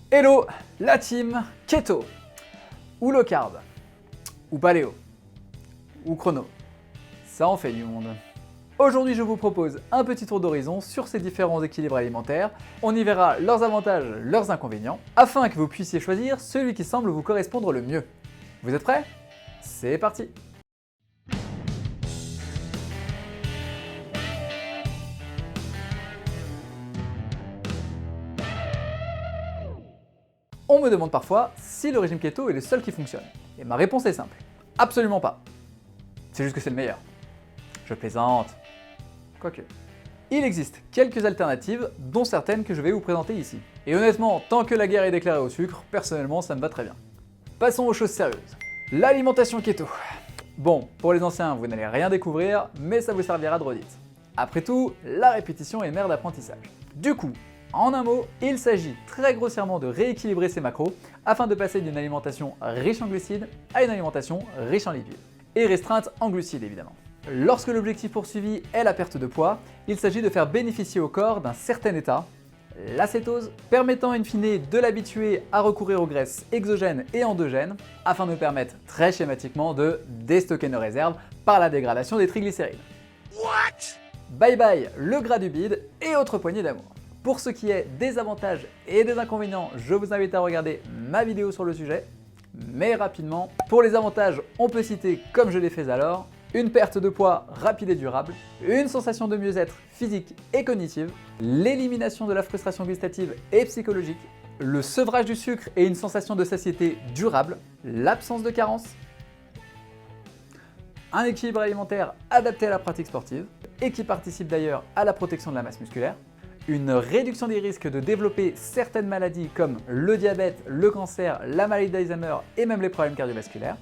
Hello, la team keto, ou low carb, ou paléo, ou chrono, ça en fait du monde. Aujourd'hui je vous propose un petit tour d'horizon sur ces différents équilibres alimentaires, on y verra leurs avantages, leurs inconvénients, afin que vous puissiez choisir celui qui semble vous correspondre le mieux. Vous êtes prêts? C'est parti! On me demande parfois si le régime keto est le seul qui fonctionne. Et ma réponse est simple. Absolument pas. C'est juste que c'est le meilleur. Je plaisante. Quoique. Il existe quelques alternatives, dont certaines que je vais vous présenter ici. Et honnêtement, tant que la guerre est déclarée au sucre, personnellement ça me va très bien. Passons aux choses sérieuses. L'alimentation keto. Bon, pour les anciens, vous n'allez rien découvrir, mais ça vous servira de redite. Après tout, la répétition est mère d'apprentissage. Du coup, en un mot, il s'agit très grossièrement de rééquilibrer ses macros afin de passer d'une alimentation riche en glucides à une alimentation riche en lipides. Et restreinte en glucides évidemment. Lorsque l'objectif poursuivi est la perte de poids, il s'agit de faire bénéficier au corps d'un certain état, l'acétose, permettant in fine de l'habituer à recourir aux graisses exogènes et endogènes, afin de permettre très schématiquement de déstocker nos réserves par la dégradation des triglycérides. What? Bye bye le gras du bide et autres poignées d'amour. Pour ce qui est des avantages et des inconvénients, je vous invite à regarder ma vidéo sur le sujet. Mais rapidement, pour les avantages, on peut citer, comme je l'ai fait alors, une perte de poids rapide et durable, une sensation de mieux-être physique et cognitive, l'élimination de la frustration gustative et psychologique, le sevrage du sucre et une sensation de satiété durable, l'absence de carence, un équilibre alimentaire adapté à la pratique sportive et qui participe d'ailleurs à la protection de la masse musculaire, une réduction des risques de développer certaines maladies comme le diabète, le cancer, la maladie d'Alzheimer et même les problèmes cardiovasculaires,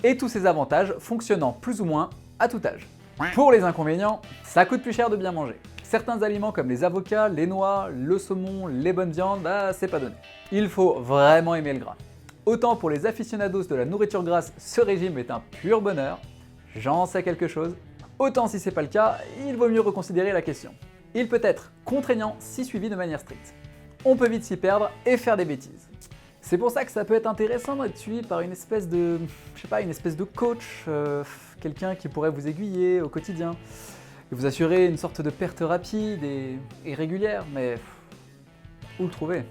et tous ces avantages fonctionnant plus ou moins à tout âge. Pour les inconvénients, ça coûte plus cher de bien manger. Certains aliments comme les avocats, les noix, le saumon, les bonnes viandes, c'est pas donné. Il faut vraiment aimer le gras. Autant pour les aficionados de la nourriture grasse, ce régime est un pur bonheur, j'en sais quelque chose, autant si c'est pas le cas, il vaut mieux reconsidérer la question. Il peut être contraignant si suivi de manière stricte. On peut vite s'y perdre et faire des bêtises. C'est pour ça que ça peut être intéressant d'être suivi par une espèce de, une espèce de coach, quelqu'un qui pourrait vous aiguiller au quotidien, et vous assurer une sorte de perte rapide et régulière, mais où le trouver?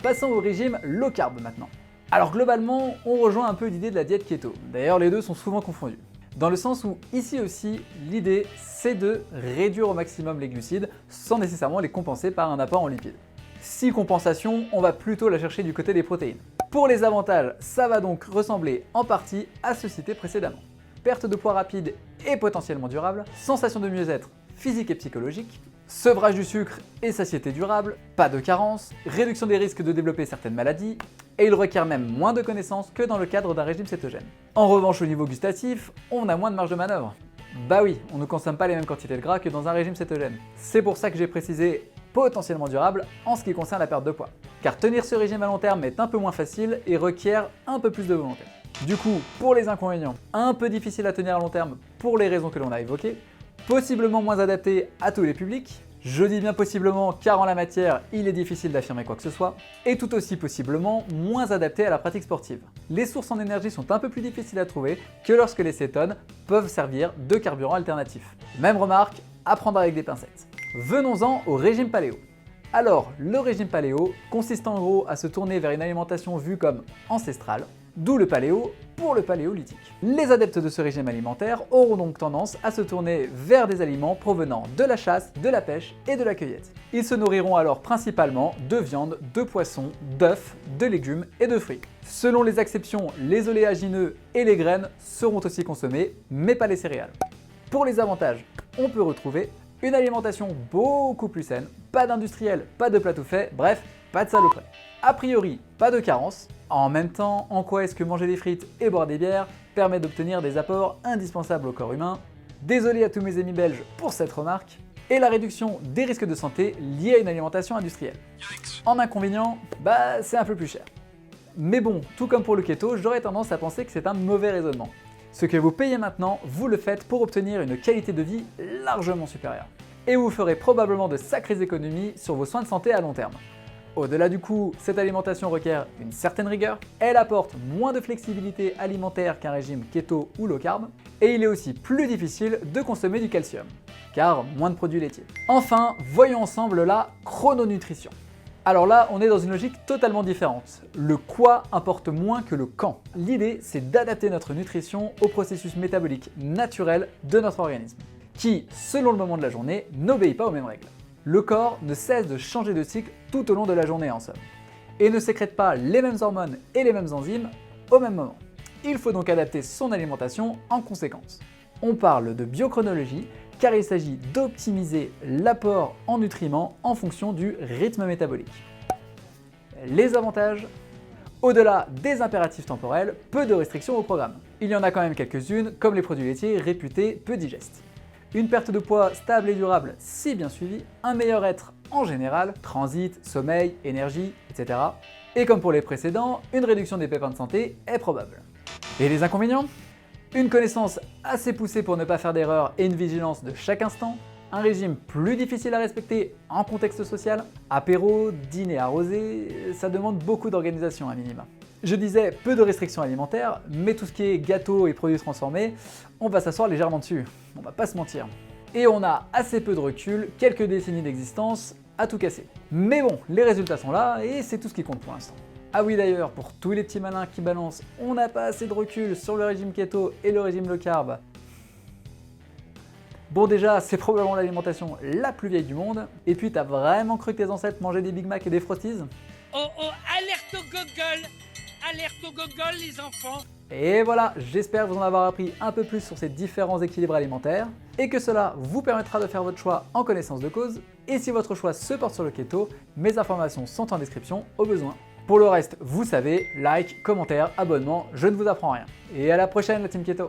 Passons au régime low carb maintenant. Alors globalement, on rejoint un peu l'idée de la diète keto. D'ailleurs, les deux sont souvent confondus. Dans le sens où, ici aussi, l'idée c'est de réduire au maximum les glucides sans nécessairement les compenser par un apport en lipides. Si compensation, on va plutôt la chercher du côté des protéines. Pour les avantages, ça va donc ressembler en partie à ce cité précédemment. Perte de poids rapide et potentiellement durable, sensation de mieux-être physique et psychologique, sevrage du sucre et satiété durable, pas de carence, réduction des risques de développer certaines maladies, et il requiert même moins de connaissances que dans le cadre d'un régime cétogène. En revanche, au niveau gustatif, on a moins de marge de manœuvre. Bah oui, on ne consomme pas les mêmes quantités de gras que dans un régime cétogène. C'est pour ça que j'ai précisé potentiellement durable en ce qui concerne la perte de poids. Car tenir ce régime à long terme est un peu moins facile et requiert un peu plus de volonté. Du coup, pour les inconvénients, un peu difficile à tenir à long terme pour les raisons que l'on a évoquées, possiblement moins adapté à tous les publics, je dis bien possiblement car en la matière il est difficile d'affirmer quoi que ce soit, et tout aussi possiblement moins adapté à la pratique sportive. Les sources en énergie sont un peu plus difficiles à trouver que lorsque les cétones peuvent servir de carburant alternatif. Même remarque, à prendre avec des pincettes. Venons-en au régime paléo. Alors, le régime paléo consiste en gros à se tourner vers une alimentation vue comme ancestrale, d'où le paléo pour le paléolithique. Les adeptes de ce régime alimentaire auront donc tendance à se tourner vers des aliments provenant de la chasse, de la pêche et de la cueillette. Ils se nourriront alors principalement de viande, de poisson, d'œufs, de légumes et de fruits. Selon les exceptions, les oléagineux et les graines seront aussi consommés, mais pas les céréales. Pour les avantages, on peut retrouver une alimentation beaucoup plus saine, pas d'industriel, pas de plat tout fait, bref, pas de saloperie. A priori, pas de carence. En même temps, en quoi est-ce que manger des frites et boire des bières permet d'obtenir des apports indispensables au corps humain? Désolé à tous mes amis belges pour cette remarque. Et la réduction des risques de santé liés à une alimentation industrielle. En inconvénient, c'est un peu plus cher. Mais bon, tout comme pour le keto, j'aurais tendance à penser que c'est un mauvais raisonnement. Ce que vous payez maintenant, vous le faites pour obtenir une qualité de vie largement supérieure. Et vous ferez probablement de sacrées économies sur vos soins de santé à long terme. Au-delà du coût, cette alimentation requiert une certaine rigueur, elle apporte moins de flexibilité alimentaire qu'un régime keto ou low carb, et il est aussi plus difficile de consommer du calcium, car moins de produits laitiers. Enfin, voyons ensemble la chrononutrition. Alors là, on est dans une logique totalement différente. Le quoi importe moins que le quand. L'idée, c'est d'adapter notre nutrition au processus métabolique naturel de notre organisme, qui, selon le moment de la journée, n'obéit pas aux mêmes règles. Le corps ne cesse de changer de cycle tout au long de la journée en somme, et ne sécrète pas les mêmes hormones et les mêmes enzymes au même moment. Il faut donc adapter son alimentation en conséquence. On parle de biochronologie, car il s'agit d'optimiser l'apport en nutriments en fonction du rythme métabolique. Les avantages: au-delà des impératifs temporels, peu de restrictions au programme. Il y en a quand même quelques-unes, comme les produits laitiers réputés peu digestes. Une perte de poids stable et durable si bien suivie, un meilleur être en général, transit, sommeil, énergie, etc. Et comme pour les précédents, une réduction des pépins de santé est probable. Et les inconvénients? Une connaissance assez poussée pour ne pas faire d'erreur et une vigilance de chaque instant, un régime plus difficile à respecter en contexte social, apéro, dîner arrosé, ça demande beaucoup d'organisation à minima. Je disais peu de restrictions alimentaires, mais tout ce qui est gâteaux et produits transformés, on va s'asseoir légèrement dessus, on va pas se mentir. Et on a assez peu de recul, quelques décennies d'existence, à tout casser. Mais bon, les résultats sont là et c'est tout ce qui compte pour l'instant. Ah oui d'ailleurs, pour tous les petits malins qui balancent « on n'a pas assez de recul sur le régime keto et le régime low carb », bon déjà, c'est probablement l'alimentation la plus vieille du monde, et puis t'as vraiment cru que tes ancêtres mangeaient des Big Mac et des Frosties? Oh oh, alerte au gogol! Alerte au gogol les enfants! Et voilà, j'espère vous en avoir appris un peu plus sur ces différents équilibres alimentaires, et que cela vous permettra de faire votre choix en connaissance de cause, et si votre choix se porte sur le keto, mes informations sont en description au besoin. Pour le reste, vous savez, like, commentaire, abonnement, je ne vous apprends rien. Et à la prochaine la team keto!